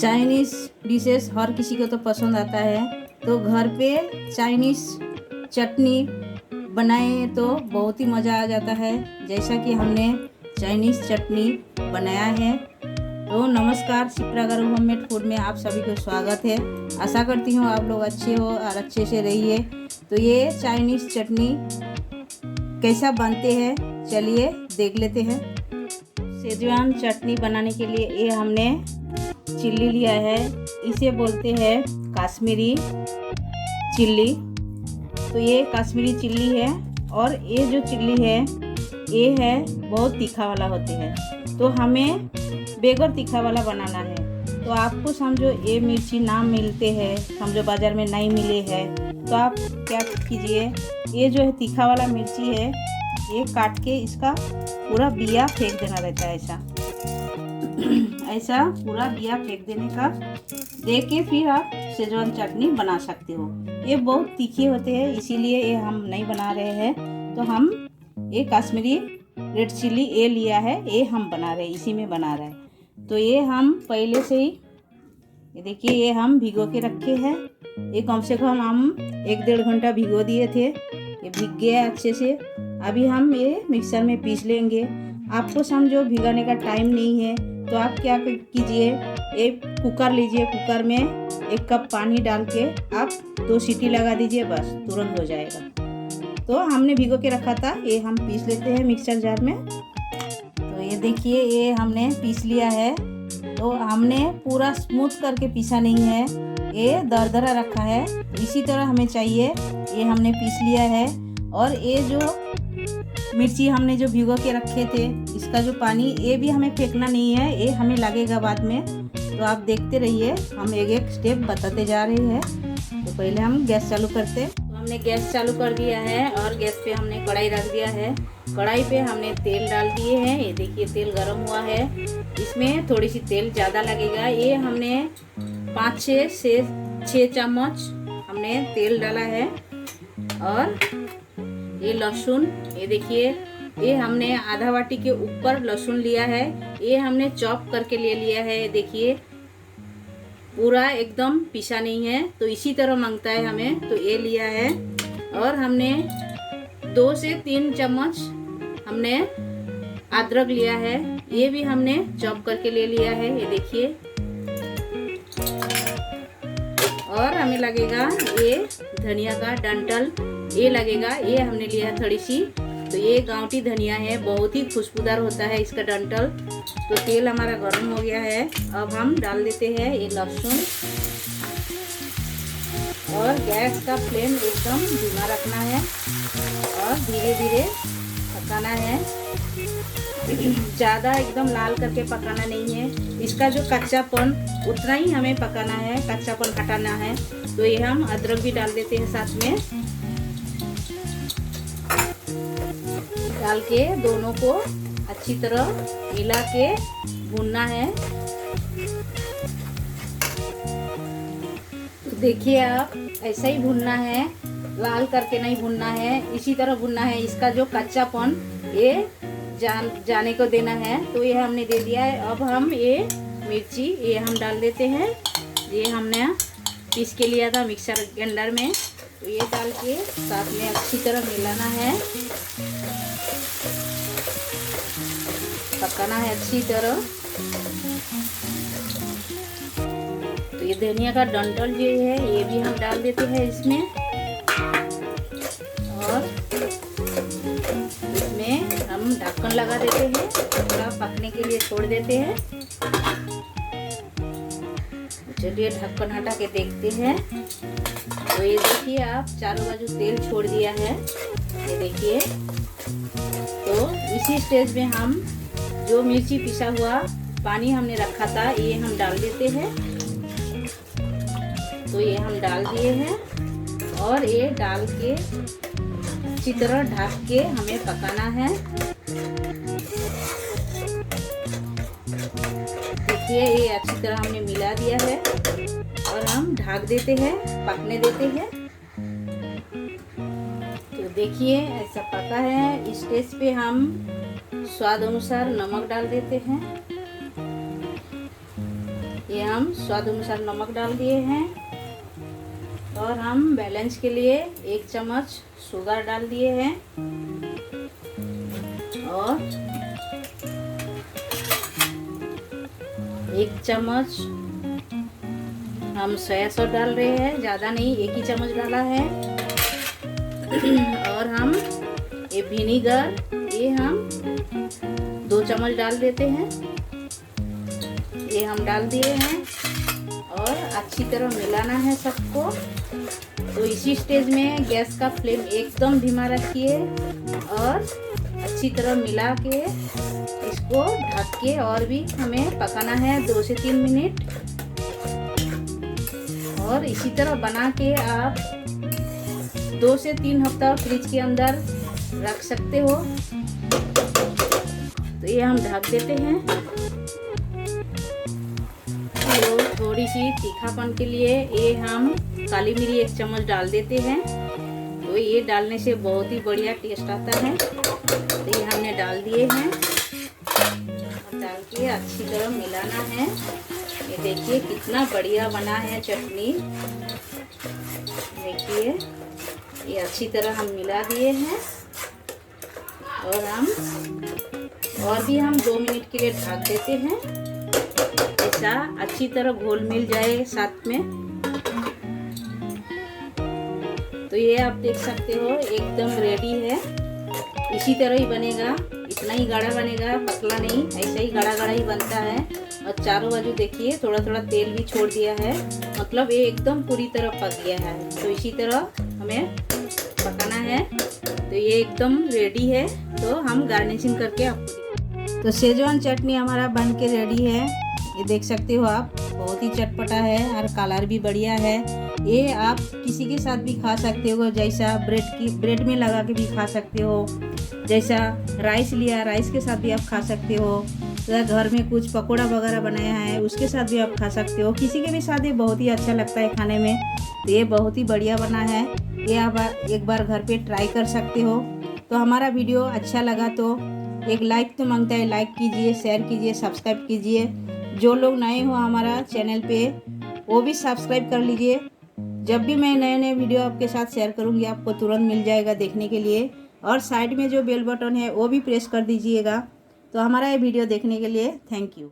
Chinese dishes हर किसी को तो पसंद आता है, तो घर पे चाइनीज़ चटनी बनाए तो बहुत ही मज़ा आ जाता है। जैसा कि हमने चाइनीज़ चटनी बनाया है। तो नमस्कार, शिप्रा गारू होममेड फूड में आप सभी को स्वागत है। आशा करती हूँ आप लोग अच्छे हो और अच्छे से रहिए। तो ये चाइनीज़ चटनी कैसा बनते हैं चलिए देख लेते हैं। सेजवान चटनी बनाने के लिए ये हमने चिल्ली लिया है, इसे बोलते हैं कश्मीरी चिल्ली। तो ये कश्मीरी चिल्ली है और ये जो चिल्ली है ये है बहुत तीखा वाला होते हैं, तो हमें बेगर तीखा वाला बनाना है। तो आपको समझो ये मिर्ची ना मिलते हैं, समझो बाज़ार में नहीं मिले हैं, तो आप क्या कीजिए, ये जो है तीखा वाला मिर्ची है ये काट के इसका पूरा बिया फेंक देना रहता है। ऐसा पूरा बिया फेंक देने का दे के फिर आप सेजवान चटनी बना सकते हो। ये बहुत तीखे होते हैं इसीलिए ये हम नहीं बना रहे हैं। तो हम ये कश्मीरी रेड चिल्ली ये लिया है, ये हम बना रहे हैं, इसी में बना रहे हैं। तो ये हम पहले से ही ये देखिए ये हम भिगो के रखे हैं। ये कम से कम हम 1-1.5 घंटा भिगो दिए थे, ये भीग गया अच्छे से। अभी हम ये मिक्सर में पीस लेंगे। आपको समझो भिगाने का टाइम नहीं है तो आप क्या कीजिए, एक कुकर लीजिए, कुकर में 1 कप पानी डाल के आप 2 सीटी लगा दीजिए, बस तुरंत हो जाएगा। तो हमने भिगो के रखा था, ये हम पीस लेते हैं मिक्सर जार में। तो ये देखिए ये हमने पीस लिया है। तो हमने पूरा स्मूथ करके पीसा नहीं है, ये दरदरा रखा है, इसी तरह हमें चाहिए। ये हमने पीस लिया है। और ये जो मिर्ची हमने जो भिगो के रखे थे इसका जो पानी ये भी हमें फेंकना नहीं है, ये हमें लगेगा बाद में। तो आप देखते रहिए, हम एक स्टेप बताते जा रहे हैं। तो पहले हम गैस चालू करते हैं। तो हमने गैस चालू कर दिया है और गैस पे हमने कढ़ाई रख दिया है। कढ़ाई पे हमने तेल डाल दिए हैं। ये देखिए तेल गरम हुआ है, इसमें थोड़ी सी तेल ज़्यादा लगेगा। ये हमने 5-6 से 6 चम्मच हमने तेल डाला है। और ये लहसुन, ये देखिए ये हमने आधा वाटी के ऊपर लहसुन लिया है, ये हमने चॉप करके ले लिया है। ये देखिए पूरा एकदम पिसा नहीं है, तो इसी तरह मांगता है हमें, तो ये लिया है। और हमने 2 से 3 चम्मच हमने अदरक लिया है, ये भी हमने चॉप करके ले लिया है। ये देखिए। और हमें लगेगा ये धनिया का डंठल, ये लगेगा, ये हमने लिया है थोड़ी सी। तो ये गांवटी धनिया है, बहुत ही खुशबूदार होता है इसका डंठल। तो तेल हमारा गर्म हो गया है, अब हम डाल देते हैं ये लहसुन। और गैस का फ्लेम एकदम धीमा रखना है और धीरे धीरे पकाना है, ज़्यादा एकदम लाल करके पकाना नहीं है। इसका जो कच्चापन उतना ही हमें पकाना है, कच्चापन हटाना है। तो ये हम अदरक भी डाल देते हैं साथ में, डाल के दोनों को अच्छी तरह मिला के भूनना है। तो देखिए आप ऐसा ही भूनना है, लाल करके नहीं भूनना है, इसी तरह भूनना है। इसका जो कच्चापन ये जाने को देना है। तो ये हमने दे दिया है। अब हम ये मिर्ची ये हम डाल देते हैं, ये हमने पीस के लिया था मिक्सर ग्राइंडर में। तो ये डाल के साथ में अच्छी तरह मिलाना है, पकाना है अच्छी तरह। तो ये धनिया का डंठल जो है ये भी हम डाल देते हैं इसमें। और इसमें हम ढक्कन लगा देते हैं, थोड़ा पकने के लिए छोड़ देते हैं। चलिए ढक्कन हटा के देखते हैं। तो ये देखिए आप चारों बाजू तेल छोड़ दिया है, ये देखिए। तो इसी स्टेज में हम जो मिर्ची पिसा हुआ पानी हमने रखा था ये हम डाल देते हैं। तो ये हम डाल दिए हैं और ये डाल के अच्छी तरह ढक के हमें पकाना है। देखिए ये अच्छी तरह हमने मिला दिया है और हम ढक देते हैं, पकने देते हैं। तो देखिए ऐसा पका है। इस स्टेज पे हम स्वाद अनुसार नमक डाल देते हैं। ये हम स्वाद अनुसार नमक डाल दिए हैं और हम बैलेंस के लिए 1 चम्मच शुगर डाल दिए हैं और 1 चम्मच हम सोया सॉस डाल रहे हैं, ज़्यादा नहीं, 1 ही चम्मच डाला है। और हम ये विनीगर ये हम 2 चम्मच डाल देते हैं, ये हम डाल दिए हैं और अच्छी तरह मिलाना है सबको। तो इसी स्टेज में गैस का फ्लेम एकदम धीमा रखिए और अच्छी तरह मिला के इसको ढक के और भी हमें पकाना है 2 से 3 मिनट। और इसी तरह बना के आप 2 से 3 हफ्ता फ्रिज के अंदर रख सकते हो। तो ये हम ढक देते हैं। तो थोड़ी सी तीखापन के लिए ये हम काली मिर्च 1 चम्मच डाल देते हैं। तो ये डालने से बहुत ही बढ़िया टेस्ट आता है। तो ये हमने डाल दिए हैं और डाल के अच्छी तरह मिलाना है। ये देखिए कितना बढ़िया बना है चटनी। देखिए ये अच्छी तरह हम मिला दिए हैं और हम 2 मिनट के लिए ढक देते हैं, ऐसा अच्छी तरह घोल मिल जाए साथ में। तो ये आप देख सकते हो एकदम रेडी है। इसी तरह ही बनेगा, इतना ही गाढ़ा बनेगा, पतला नहीं, ऐसा ही गाढ़ा गाढ़ा ही बनता है। और चारों बाजू देखिए थोड़ा थोड़ा तेल भी छोड़ दिया है, मतलब ये एकदम पूरी तरह पक गया है। तो इसी तरह हमें पकाना है। तो ये एकदम रेडी है। तो हम गार्निशिंग करके आपको तो शेजवान चटनी हमारा बन के रेडी है। ये देख सकते हो आप, बहुत ही चटपटा है और कलर भी बढ़िया है। ये आप किसी के साथ भी खा सकते हो, जैसा ब्रेड में लगा के भी खा सकते हो, जैसा राइस लिया राइस के साथ भी आप खा सकते हो, या घर में कुछ पकोड़ा वगैरह बनाया है उसके साथ भी आप खा सकते हो। किसी के भी साथ ये बहुत ही अच्छा लगता है खाने में। तो ये बहुत ही बढ़िया बना है। ये आप एक बार घर पे ट्राई कर सकते हो। तो हमारा वीडियो अच्छा लगा तो एक लाइक तो मांगता है, लाइक कीजिए, शेयर कीजिए, सब्सक्राइब कीजिए। जो लोग नए हो हमारा चैनल पे वो भी सब्सक्राइब कर लीजिए। जब भी मैं नए नए वीडियो आपके साथ शेयर करूँगी आपको तुरंत मिल जाएगा देखने के लिए। और साइड में जो बेल बटन है वो भी प्रेस कर दीजिएगा। तो हमारा ये वीडियो देखने के लिए थैंक यू।